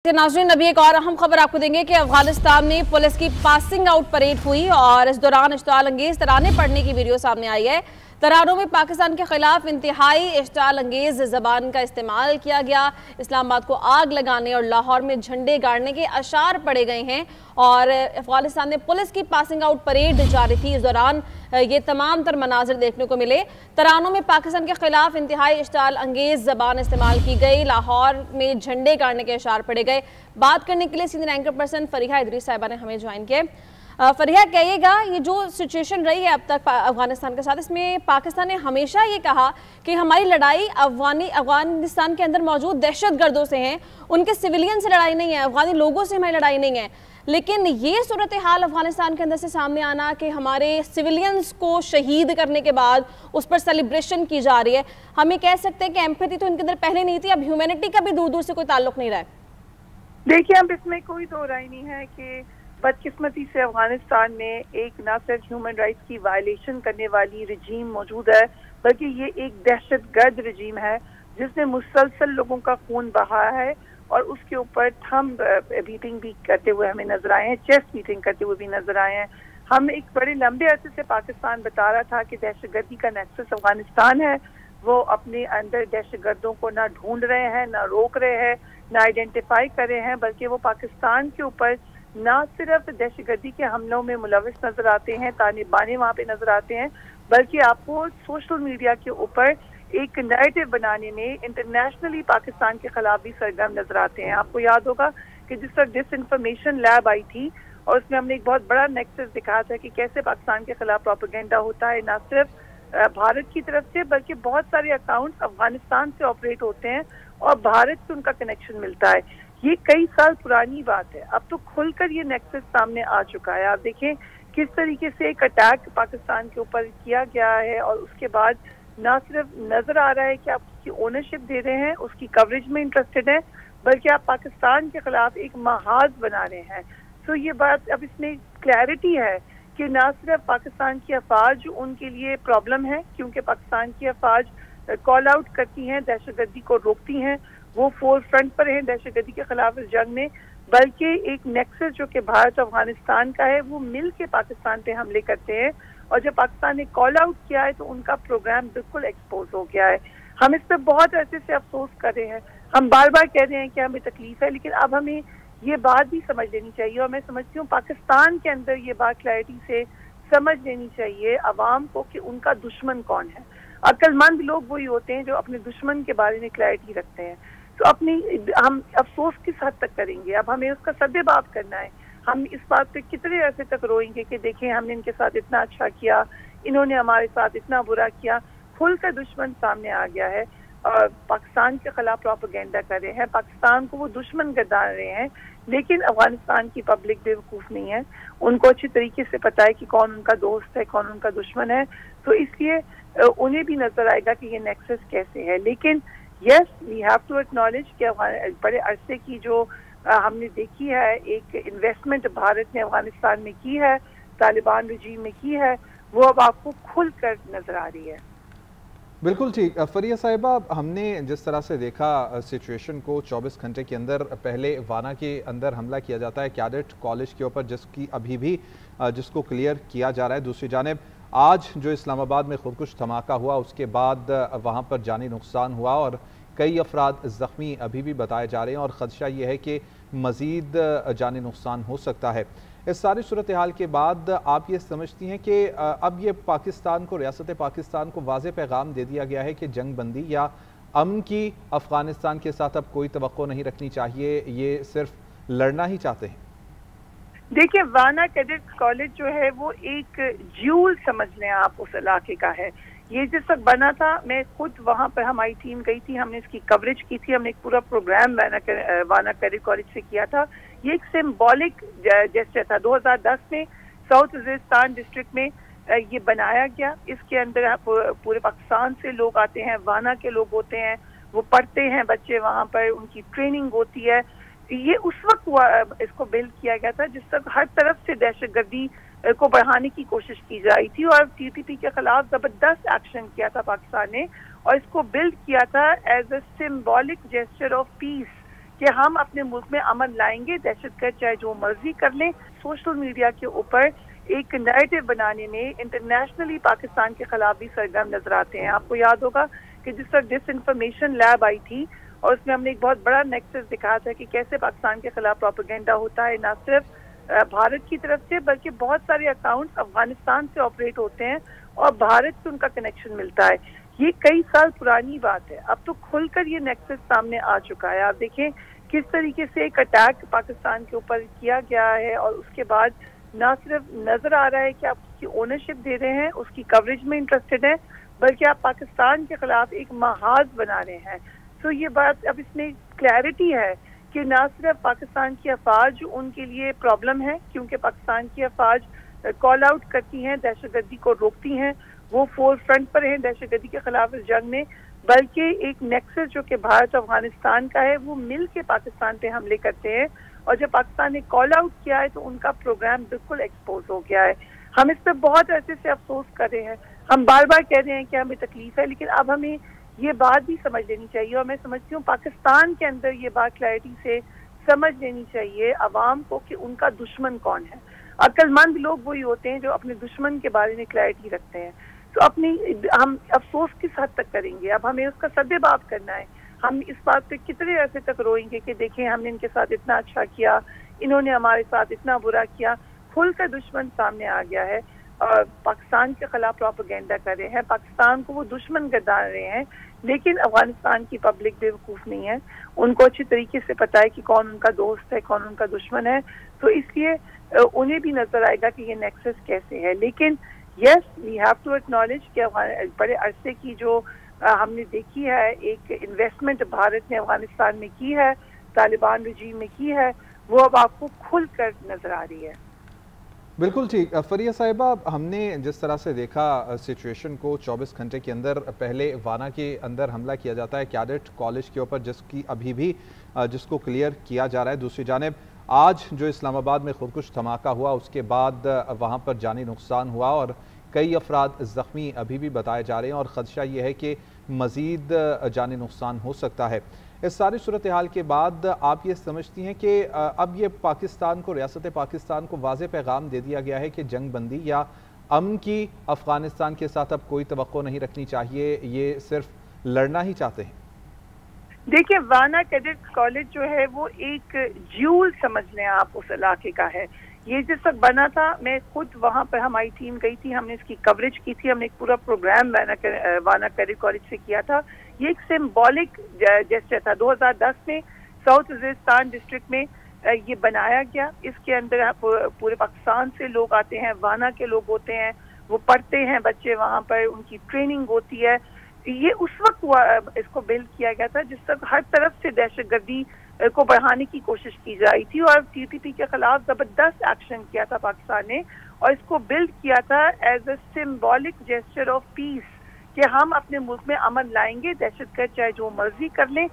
नाज़रीन, अभी एक और अहम खबर आपको देंगे कि अफगानिस्तान में पुलिस की पासिंग आउट परेड हुई और इस दौरान इश्ताल अंगेज तराने पढ़ने की वीडियो सामने आई है। तरानों में पाकिस्तान के खिलाफ इंतहाई इश्ताल अंगेज जबान का इस्तेमाल किया गया। इस्लामाबाद को आग लगाने और लाहौर में झंडे गाड़ने के अशार पड़े गए हैं और अफगानिस्तान में पुलिस की पासिंग आउट परेड जारी थी। इस दौरान ये तमाम तर मनाजिर देखने को मिले। तरानों में पाकिस्तान के खिलाफ इंतहाई इश्ताल अंगेज जबान इस्तेमाल की गई, लाहौर में झंडे गाड़ने के अशार पड़े गए। बात करने के लिए senior anchor person Fariha Idris साहिबा ने हमें ज्वाइन किया। फरीहा, कहिएगा, ये जो सिचुएशन रही है अब तक अफगानिस्तान के साथ, इसमें पाकिस्तान ने हमेशा ये कहा कि हमारी लड़ाई अफगानिस्तान के अंदर मौजूद दहशतगर्दों से है, उनके सिविलियन से लड़ाई नहीं है, अफगानी लोगों से हमारी लड़ाई नहीं है। लेकिन ये सूरत हाल अफगानिस्तान के अंदर से सामने आना कि हमारे सिविलियंस को शहीद करने के बाद उस पर सेलिब्रेशन की जा रही है, हम ये कह सकते हैं कि एम्पैथी तो इनके अंदर पहले नहीं थी, अब ह्यूमैनिटी का भी दूर दूर से कोई ताल्लुक नहीं रहा है। देखिए, अब इसमें कोई दो राय नहीं है कि बदकिस्मती से अफगानिस्तान में एक ना सिर्फ ह्यूमन राइट्स की वायलेशन करने वाली रजीम मौजूद है, बल्कि ये एक दहशतगर्द रजीम है जिसने मुसलसल लोगों का खून बहा है और उसके ऊपर थंब बीटिंग भी करते हुए हमें नजर आए हैं, चेस्ट बीटिंग करते हुए भी नजर आए हैं। हम एक बड़े लंबे अरसे से पाकिस्तान बता रहा था कि दहशतगर्दी का नेक्सस अफगानिस्तान है। वो अपने अंदर दहशतगर्दों को ना ढूंढ रहे हैं, ना रोक रहे हैं, ना आइडेंटिफाई कर रहे हैं, बल्कि वो पाकिस्तान के ऊपर ना सिर्फ दहशतगर्दी के हमलों में मुलविस नजर आते हैं, ताने बाने वहाँ पे नजर आते हैं, बल्कि आपको सोशल मीडिया के ऊपर एक नैरेटिव बनाने में इंटरनेशनली पाकिस्तान के खिलाफ भी सरगर्म नजर आते हैं। आपको याद होगा कि जिस तरह डिसइंफॉर्मेशन लैब आई थी और उसमें हमने एक बहुत बड़ा नेक्सस दिखाया था कि कैसे पाकिस्तान के खिलाफ प्रोपेगेंडा होता है, ना सिर्फ भारत की तरफ से बल्कि बहुत सारे अकाउंट्स अफगानिस्तान से ऑपरेट होते हैं और भारत से उनका कनेक्शन मिलता है। ये कई साल पुरानी बात है, अब तो खुलकर ये नेक्सस सामने आ चुका है। आप देखें किस तरीके से एक अटैक पाकिस्तान के ऊपर किया गया है और उसके बाद ना सिर्फ नजर आ रहा है कि आप उसकी ओनरशिप दे रहे हैं, उसकी कवरेज में इंटरेस्टेड हैं, बल्कि आप पाकिस्तान के खिलाफ एक महाज बना रहे हैं। तो ये बात अब इसमें क्लैरिटी है कि ना सिर्फ पाकिस्तान की अफवाज उनके लिए प्रॉब्लम है, क्योंकि पाकिस्तान की अफवाज कॉल आउट करती हैं, दहशतगर्दी को रोकती हैं, वो फोर फ्रंट पर हैं दहशतगर्दी के खिलाफ इस जंग में, बल्कि एक नेक्सस जो कि भारत अफगानिस्तान का है वो मिल के पाकिस्तान पे हमले करते हैं। और जब पाकिस्तान ने कॉल आउट किया है तो उनका प्रोग्राम बिल्कुल एक्सपोज हो गया है। हम इस पर बहुत अरसे से अफसोस कर रहे हैं, हम बार बार कह रहे हैं कि हमें तकलीफ है, लेकिन अब हमें ये बात भी समझ लेनी चाहिए और मैं समझती हूँ पाकिस्तान के अंदर ये बात क्लैरिटी से समझ लेनी चाहिए अवाम को कि उनका दुश्मन कौन है। अक्लमंद लोग वही होते हैं जो अपने दुश्मन के बारे में क्लैरिटी रखते हैं। तो हम अफसोस किस हद तक करेंगे, अब हमें उसका सद्देबाब करना है। हम इस बात पे कितने अरसे तक रोएंगे कि देखें हमने इनके साथ इतना अच्छा किया, इन्होंने हमारे साथ इतना बुरा किया। खुलकर दुश्मन सामने आ गया है और पाकिस्तान के खिलाफ प्रोपेगेंडा कर रहे हैं, पाकिस्तान को वो दुश्मन गर्दान रहे हैं। लेकिन अफगानिस्तान की पब्लिक बेवकूफ़ नहीं है, उनको अच्छी तरीके से पता है कि कौन उनका दोस्त है, कौन उनका दुश्मन है। तो इसलिए उन्हें भी नजर आएगा कि ये नेक्सस कैसे है। लेकिन yes, we have to acknowledge कि बड़े अरसे की जो हमने देखी है एक इन्वेस्टमेंट भारत ने अफगानिस्तान में की है, तालिबान रजीम में की है, वो अब आपको खुल कर नजर आ रही है। बिल्कुल ठीक। फरीहा साहिबा, हमने जिस तरह से देखा सिचुएशन को, 24 घंटे के अंदर पहले वाना के अंदर हमला किया जाता है कैडेट कॉलेज के ऊपर, जिसकी अभी भी जिसको क्लियर किया जा रहा है। दूसरी जानिब आज जो इस्लामाबाद में खुदकुश धमाका हुआ उसके बाद वहाँ पर जानी नुकसान हुआ और कई अफराद ज़ख्मी अभी भी बताए जा रहे हैं और ख़दशा ये है कि मज़ीद जानी नुकसान हो सकता है। इस सारी सूरत हाल के बाद आप ये समझती हैं कि अब ये पाकिस्तान को, रियासत पाकिस्तान को वाज़ेह पैगाम दे दिया गया है कि जंग बंदी या अमन की अफ़गानिस्तान के साथ अब कोई तवक्को नहीं रखनी चाहिए, ये सिर्फ लड़ना ही चाहते हैं? देखिए, वाना कैडेट कॉलेज जो है वो एक ज्यूल समझ लें आप उस इलाके का है। ये जिस वक्त बना था, मैं खुद वहाँ पर हमारी टीम गई थी, हमने इसकी कवरेज की थी, हमने एक पूरा प्रोग्राम वाना कैडेट कॉलेज से किया था। ये एक सिम्बॉलिक जेस्चर था। 2010 में साउथ वजीरिस्तान डिस्ट्रिक्ट में ये बनाया गया। इसके अंदर पूरे पाकिस्तान से लोग आते हैं, वाना के लोग होते हैं, वो पढ़ते हैं बच्चे वहाँ पर, उनकी ट्रेनिंग होती है। ये उस वक्त इसको बिल्ड किया गया था जिस तक हर तरफ से दहशतगर्दी को बढ़ाने की कोशिश की जा रही थी और टीपीपी के खिलाफ जबरदस्त एक्शन किया था पाकिस्तान ने और इसको बिल्ड किया था as a symbolic gesture of peace کہ ہم اپنے ملک میں امن لائیں گے، دہشت گرد چاہے جو مرضی کر لیں. سوشل میڈیا کے اوپر ایک نیریٹو بنانے میں انٹرنیشنلی پاکستان کے خلاف بھی سرگرم نظر آتے ہیں. آپ کو یاد ہوگا کہ جس طرح ڈس انفارمیشن لیب آئی تھی اور اس میں ہم نے ایک بہت بڑا نیکسس دکھایا تھا کہ کیسے پاکستان کے خلاف پروپیگنڈا ہوتا ہے، نہ صرف بھارت کی طرف سے بلکہ بہت سارے اکاؤنٹس افغانستان سے آپریٹ ہوتے ہیں اور بھارت سے ان کا کنیکشن ملتا ہے. یہ کئی سال پرانی بات ہے، اب تو کھل کر یہ نیکسس سامنے آ چکا ہے. آپ دیکھیں کس طریقے سے ایک اٹیک پاکستان کے اوپر کیا گیا ہے اور اس کے بعد نہ صرف نظر آ رہا ہے کہ آپ اس کی اونرشپ دے رہے ہیں، اس کی کوریج میں انٹرسٹڈ ہیں، بلکہ آپ پاکستان کے خلاف ایک محاذ بنا رہے ہیں. تو یہ بات اب اس میں کلیئرٹی ہے کہ نہ صرف پاکستان کی افواج ان کے لیے پرابلم ہے، کیونکہ پاکستان کی افواج کال آؤٹ کرتی ہیں، دہشت گردی کو روکتی ہیں، وہ فور فرنٹ پر ہیں دہشت گردی کے خلاف اس جنگ میں، بلکہ ایک نیکسس جو کہ بھارت افغانستان کا ہے وہ مل کے پاکستان پہ حملے کرتے ہیں. اور جب پاکستان نے کال آؤٹ کیا ہے تو ان کا پروگرام بالکل ایکسپوز ہو گیا ہے. ہم اس پہ بہت عرصے سے افسوس کر رہے ہیں، ہم بار بار کہہ رہے ہیں کہ ہمیں تکلیف ہے، لیکن اب ہمیں یہ بات بھی سمجھ لینی چاہیے اور میں سمجھتی ہوں پاکستان کے اندر یہ بات کلیئرٹی سے سمجھ لینی چاہیے عوام کو کہ ان کا دشمن کون ہے. عقل مند لوگ وہی ہوتے ہیں جو اپنے دشمن کے بارے میں کلیئرٹی رکھتے ہیں. تو ہم افسوس کس حد تک کریں گے؟ اب ہمیں اس کا سدباب کرنا ہے. ہم اس بات پہ کتنے عرصے تک روئیں گے کہ دیکھیں ہم نے ان کے ساتھ اتنا اچھا کیا، انہوں نے ہمارے ساتھ اتنا برا کیا. کھل کر دشمن سامنے آ گیا ہے اور پاکستان کے خلاف پروپیگنڈا کر رہے ہیں، پاکستان کو وہ دشمن گردان رہے ہیں. لیکن افغانستان کی پبلک بے وقوف نہیں ہے، ان کو اچھی طریقے سے پتہ ہے کہ کون ان کا دوست ہے، کون ان کا دشمن ہے. تو اس لیے انہیں بھی نظر آئے گا کہ یہ نیکسس کیسے ہے. لیکن یس وی ہیو ٹو ایکنالج کہ بڑے عرصے کی جو ہم نے دیکھی ہے ایک انویسٹمنٹ بھارت نے افغانستان میں کی ہے، طالبان رجیم میں کی ہے، وہ اب آپ کو کھل کر نظر آ رہی ہے. بالکل ٹھیک. فریہ صاحبہ، ہم نے جس طرح سے دیکھا سچویشن کو 24 گھنٹے کے اندر پہلے وانا کے اندر حملہ کیا جاتا ہے کیڈٹ کالج کے اوپر، جس کی ابھی بھی جس کو کلیئر کیا جا رہا ہے. دوسری جانب آج جو اسلام آباد میں خودکش دھماکہ ہوا اس کے بعد وہاں پر جانی نقصان ہوا اور کئی افراد زخمی ابھی بھی بتائے جا رہے ہیں اور خدشہ یہ ہے کہ مزید جانی نقصان ہو سکتا ہے. اس ساری صورتحال کے بعد آپ یہ سمجھتی ہیں کہ اب یہ پاکستان کو، ریاست پاکستان کو واضح پیغام دے دیا گیا ہے کہ جنگ بندی یا امن کی افغانستان کے ساتھ اب کوئی توقع نہیں رکھنی چاہیے، یہ صرف لڑنا ہی چاہتے ہیں؟ دیکھیں وانا کیڈٹ کالج جو ہے وہ ایک جیول سمجھ لیں آپ اس علاقے کا ہے. یہ جس وقت بنا تھا میں خود وہاں پر ہماری ٹیم گئی تھی، ہم نے اس کی کوریج کی تھی، ہم نے ایک پورا پروگرام وانا کیڈٹ کالج سے کیا تھا. یہ ایک سمبولک جیسچر تھا. 2010 میں ساؤتھ وزیرستان ڈسٹرکٹ میں یہ بنایا گیا. اس کے اندر پورے پاکستان سے لوگ آتے ہیں، وانا کے لوگ ہوتے ہیں، وہ پڑھتے ہیں بچے وہاں پر، ان کی ٹریننگ ہوتی ہے. یہ اس وقت اس کو بلڈ کیا گیا تھا جس وقت ہر طرف سے دہشت گردی کو بڑھانے کی کوشش کی جا رہی تھی اور ٹی ٹی پی کے خلاف زبردست ایکشن کیا تھا پاکستان نے، اور اس کو بلڈ کیا تھا as a symbolic gesture of peace کہ ہم اپنے ملک میں امن لائیں گے، دہشت گرد چاہے جو مرضی کر لیں.